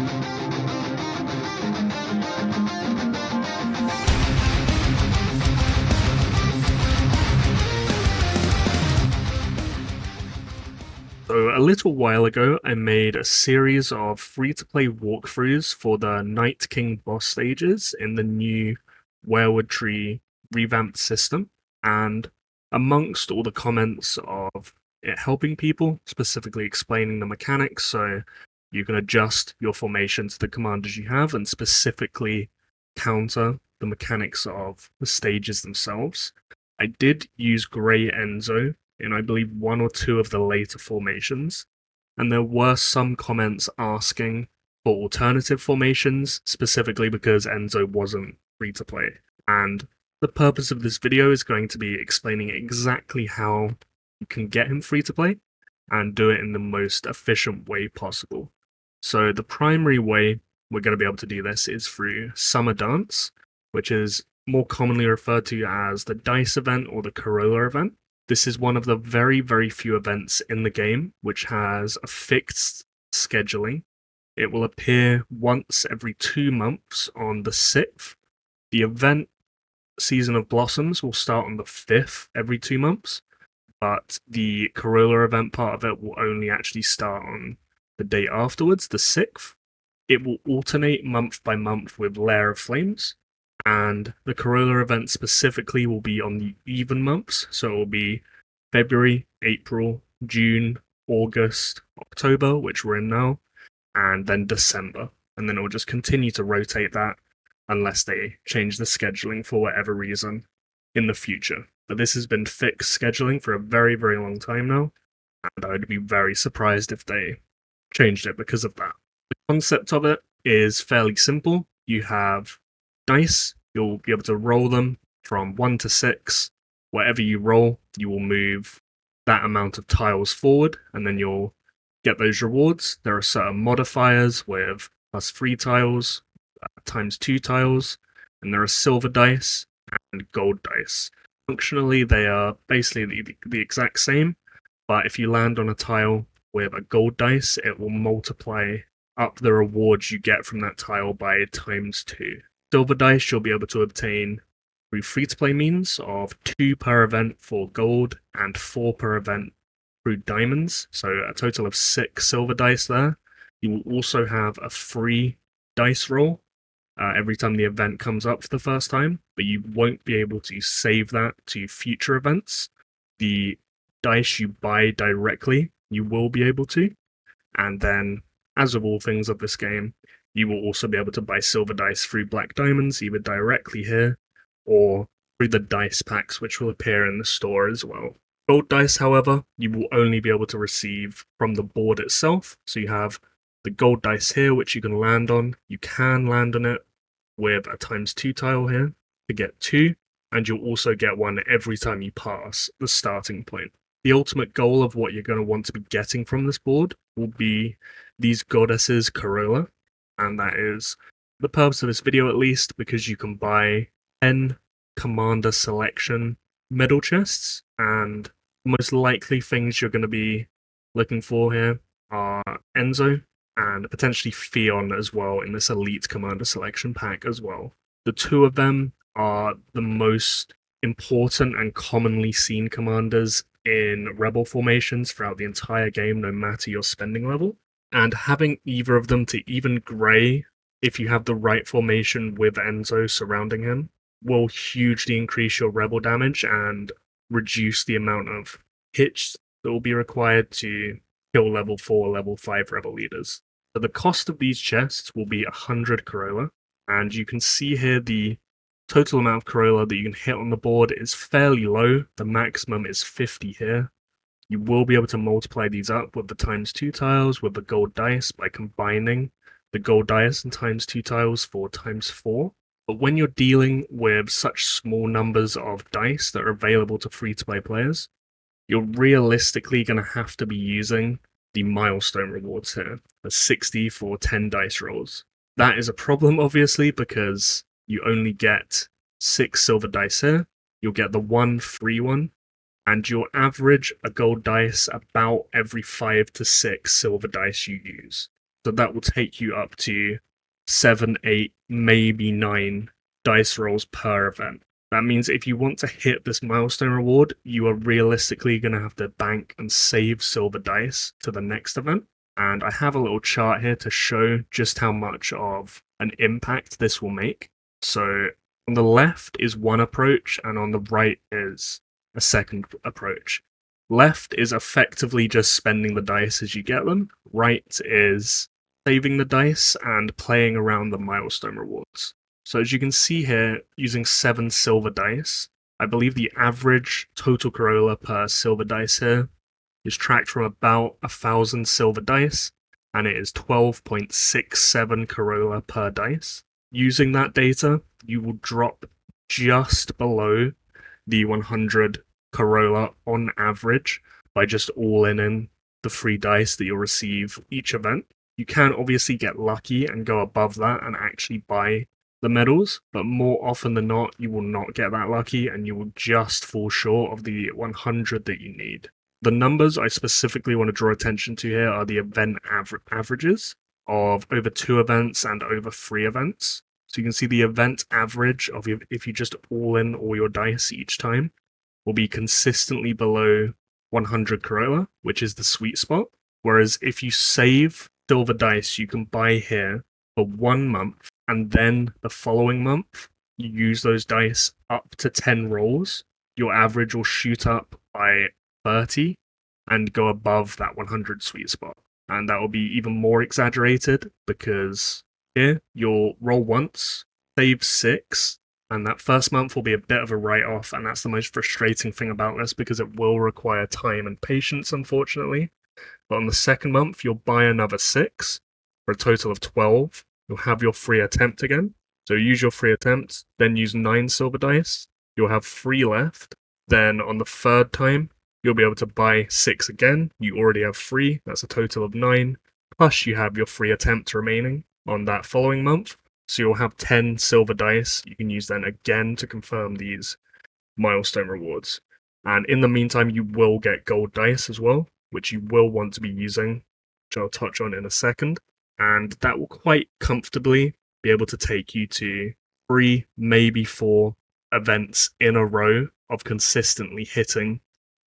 So a little while ago, I made a series of free-to-play walkthroughs for the Night King boss stages in the new Weirwood tree revamped system, and amongst all the comments of it helping people, specifically explaining the mechanics, so you can adjust your formation to the commanders you have and specifically counter the mechanics of the stages themselves. I did use Grey Enzo in, I believe, one or two of the later formations, and there were some comments asking for alternative formations, specifically because Enzo wasn't free to play. And the purpose of this video is going to be explaining exactly how you can get him free to play and do it in the most efficient way possible. So the primary way we're going to be able to do this is through Summer Dance, which is more commonly referred to as the Dice Event or the Corolla Event. This is one of the very, very few events in the game which has a fixed scheduling. It will appear once every 2 months on the 6th. The event Season of Blossoms will start on the 5th every 2 months, but the Corolla event part of it will only actually start on the day afterwards, the 6th. It will alternate month by month with Lair of Flames, and the Corolla event specifically will be on the even months, so it will be February, April, June, August, October, which we're in now, and then December. And then it will just continue to rotate that unless they change the scheduling for whatever reason in the future. But this has been fixed scheduling for a very, very long time now, and I would be very surprised if they changed it because of that. The concept of it is fairly simple. You have dice, you'll be able to roll them from 1 to 6. Whatever you roll, you will move that amount of tiles forward, and then you'll get those rewards. There are certain modifiers with +3 tiles, ×2 tiles, and there are silver dice and gold dice. Functionally, they are basically the exact same, but if you land on a tile with a gold dice, it will multiply up the rewards you get from that tile by ×2. Silver dice you'll be able to obtain through free-to-play means of 2 per event for gold and 4 per event through diamonds, so a total of 6 silver dice there. You will also have a free dice roll every time the event comes up for the first time, but you won't be able to save that to future events. The dice you buy directly, you will be able to, and then, as with all things of this game, you will also be able to buy silver dice through black diamonds, either directly here or through the dice packs, which will appear in the store as well. Gold dice, however, you will only be able to receive from the board itself. So you have the gold dice here, which you can land on. You can land on it with a ×2 tile here to get 2, and you'll also get 1 every time you pass the starting point. The ultimate goal of what you're going to want to be getting from this board will be these goddesses Corolla, and that is the purpose of this video at least, because you can buy 10 commander selection medal chests, and the most likely things you're going to be looking for here are Enzo and potentially Theon as well in this elite commander selection pack as well. The 2 of them are the most important and commonly seen commanders in rebel formations throughout the entire game, no matter your spending level, and having either of them to even Grey, if you have the right formation with Enzo surrounding him, will hugely increase your rebel damage and reduce the amount of hits that will be required to kill level 4, level 5 rebel leaders. So the cost of these chests will be 100 Corolla, and you can see here the total amount of Corolla that you can hit on the board is fairly low. The maximum is 50 here. You will be able to multiply these up with the ×2 tiles with the gold dice by combining the gold dice and ×2 tiles for ×4. But when you're dealing with such small numbers of dice that are available to free-to-play players, you're realistically going to have to be using the milestone rewards here, the 60 for 10 dice rolls. That is a problem, obviously, because you only get 6 silver dice here, you'll get the 1 free one, and you'll average a gold dice about every 5 to 6 silver dice you use. So that will take you up to 7, 8, maybe 9 dice rolls per event. That means if you want to hit this milestone reward, you are realistically going to have to bank and save silver dice to the next event. And I have a little chart here to show just how much of an impact this will make. So on the left is one approach, and on the right is a second approach. Left is effectively just spending the dice as you get them. Right is saving the dice and playing around the milestone rewards. So as you can see here, using 7 silver dice, I believe the average total Corolla per silver dice here is tracked from about 1,000 silver dice, and it is 12.67 Corolla per dice. Using that data, you will drop just below the 100 Corolla on average by just all-in the free dice that you'll receive each event. You can obviously get lucky and go above that and actually buy the medals, but more often than not, you will not get that lucky and you will just fall short of the 100 that you need. The numbers I specifically want to draw attention to here are the event averages of over 2 events and over 3 events. So you can see the event average of if you just all in all your dice each time will be consistently below 100 Corolla, which is the sweet spot. Whereas if you save silver dice, you can buy here for 1 month, and then the following month, you use those dice up to 10 rolls. Your average will shoot up by 30 and go above that 100 sweet spot. And that will be even more exaggerated because here you'll roll once, save 6, and that first month will be a bit of a write-off, and that's the most frustrating thing about this because it will require time and patience, unfortunately. But on the second month, you'll buy another 6 for a total of 12. You'll have your free attempt again. So use your free attempt, then use 9 silver dice. You'll have 3 left. Then on the third time, you'll be able to buy 6 again. You already have 3. That's a total of 9. Plus you have your free attempt remaining on that following month. So you'll have 10 silver dice. You can use then again to confirm these milestone rewards. And in the meantime, you will get gold dice as well, which you will want to be using, which I'll touch on in a second. And that will quite comfortably be able to take you to 3, maybe 4 events in a row of consistently hitting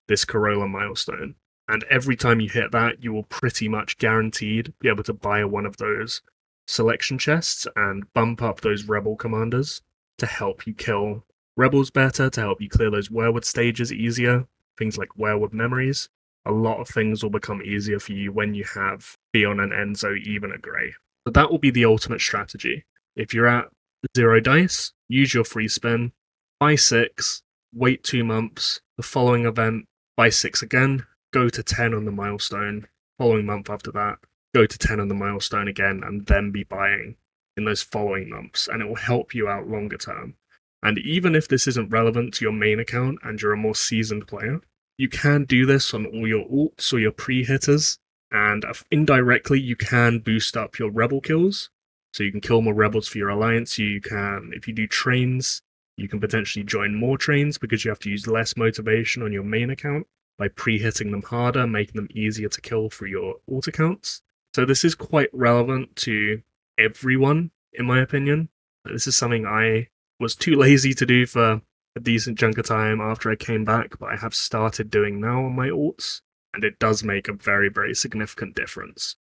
this Corolla milestone. And every time you hit that, you will pretty much guaranteed be able to buy one of those selection chests and bump up those rebel commanders to help you kill rebels better, to help you clear those Weirwood stages easier, things like Weirwood memories. A lot of things will become easier for you when you have Beyond and Enzo even at Grey. So that will be the ultimate strategy. If you're at 0 dice, use your free spin, buy 6, wait 2 months, the following event, buy 6 again, go to 10 on the milestone, following month after that, go to 10 on the milestone again, and then be buying in those following months, and it will help you out longer term. And even if this isn't relevant to your main account and you're a more seasoned player, you can do this on all your ults or your pre-hitters, and indirectly you can boost up your rebel kills, so you can kill more rebels for your alliance. You can, if you do trains, you can potentially join more trains because you have to use less motivation on your main account by pre-hitting them harder, making them easier to kill for your ult accounts. So this is quite relevant to everyone, in my opinion. This is something I was too lazy to do for a decent chunk of time after I came back, but I have started doing now on my ults, and it does make a very, very significant difference.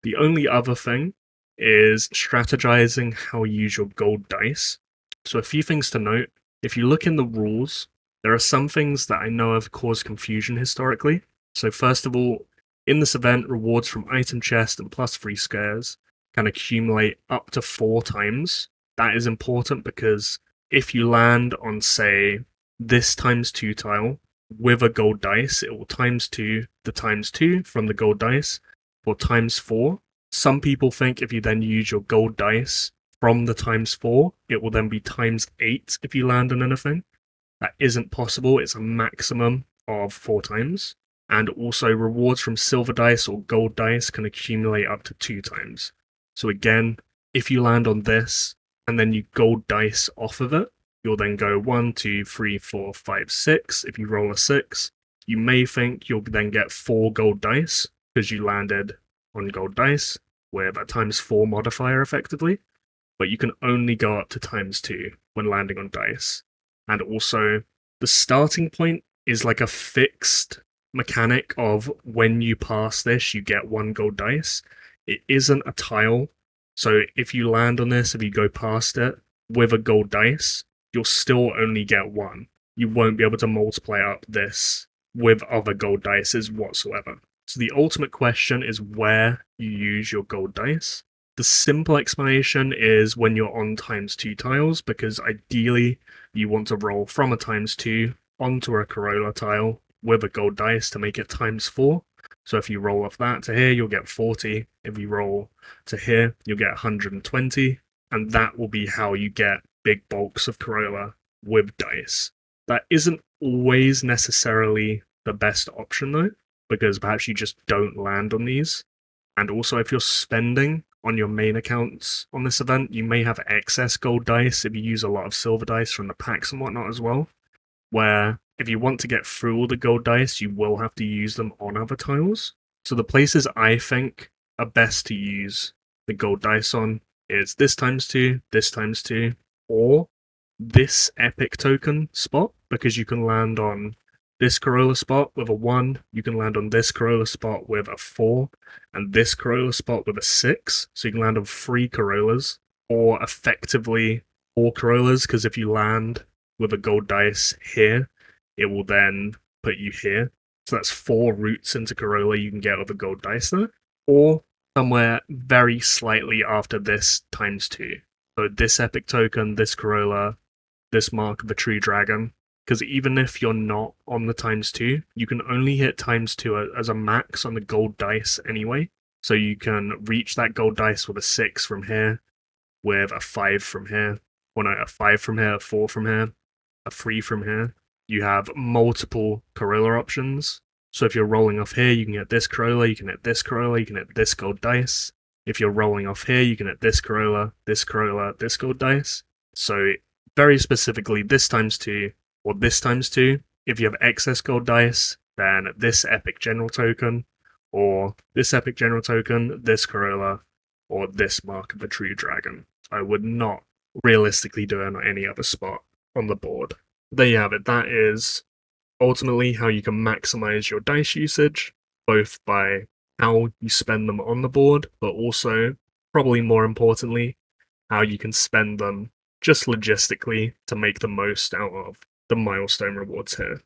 The only other thing is strategizing how you use your gold dice. So a few things to note. If you look in the rules, there are some things that I know have caused confusion historically. So first of all, in this event, rewards from item chest and plus free scares can accumulate up to 4 times. That is important because if you land on, say, this ×2 tile with a gold dice, it will ×2 the ×2 from the gold dice for ×4. Some people think if you then use your gold dice from the ×4, it will then be ×8 if you land on anything. That isn't possible. It's a maximum of 4 times. And also rewards from silver dice or gold dice can accumulate up to 2 times. So again, if you land on this and then you gold dice off of it, you'll then go 1, 2, 3, 4, 5, 6. If you roll a 6, you may think you'll then get 4 gold dice because you landed on gold dice. with a ×4 modifier effectively, but you can only go up to ×2 when landing on dice. And also, the starting point is like a fixed mechanic of when you pass this, you get 1 gold dice. It isn't a tile, so if you land on this, if you go past it with a gold dice, you'll still only get 1. You won't be able to multiply up this with other gold dices whatsoever. So the ultimate question is where you use your gold dice. The simple explanation is when you're on ×2 tiles, because ideally you want to roll from a ×2 onto a Corolla tile with a gold dice to make it ×4. So if you roll off that to here, you'll get 40. If you roll to here, you'll get 120. And that will be how you get big bulks of Corolla with dice. That isn't always necessarily the best option though, because perhaps you just don't land on these. And also if you're spending on your main accounts on this event, you may have excess gold dice if you use a lot of silver dice from the packs and whatnot as well, where if you want to get through all the gold dice, you will have to use them on other tiles. So the places I think are best to use the gold dice on is this ×2, or this epic token spot, because you can land on this Corolla spot with a 1, you can land on this Corolla spot with a 4, and this Corolla spot with a 6, so you can land on 3 Corollas, or effectively 4 Corollas, because if you land with a gold dice here, it will then put you here. So that's 4 routes into Corolla you can get with a gold dice there, or somewhere very slightly after this ×2. So this epic token, this Corolla, this mark of the tree dragon, because even if you're not on the ×2, you can only hit ×2 as a max on the gold dice anyway. So you can reach that gold dice with a 6 from here, with a 5 from here, or no, a 5 from here, a 4 from here, a 3 from here. You have multiple Corolla options. So if you're rolling off here, you can get this Corolla, you can hit this Corolla, you can hit this gold dice. If you're rolling off here, you can hit this Corolla, this gold dice. So very specifically, this ×2, or this ×2. If you have excess gold dice, then this epic general token, or this epic general token, this Corolla, or this mark of the tree dragon. I would not realistically do it on any other spot on the board. There you have it. That is ultimately how you can maximize your dice usage, both by how you spend them on the board, but also, probably more importantly, how you can spend them just logistically to make the most out of the milestone rewards here.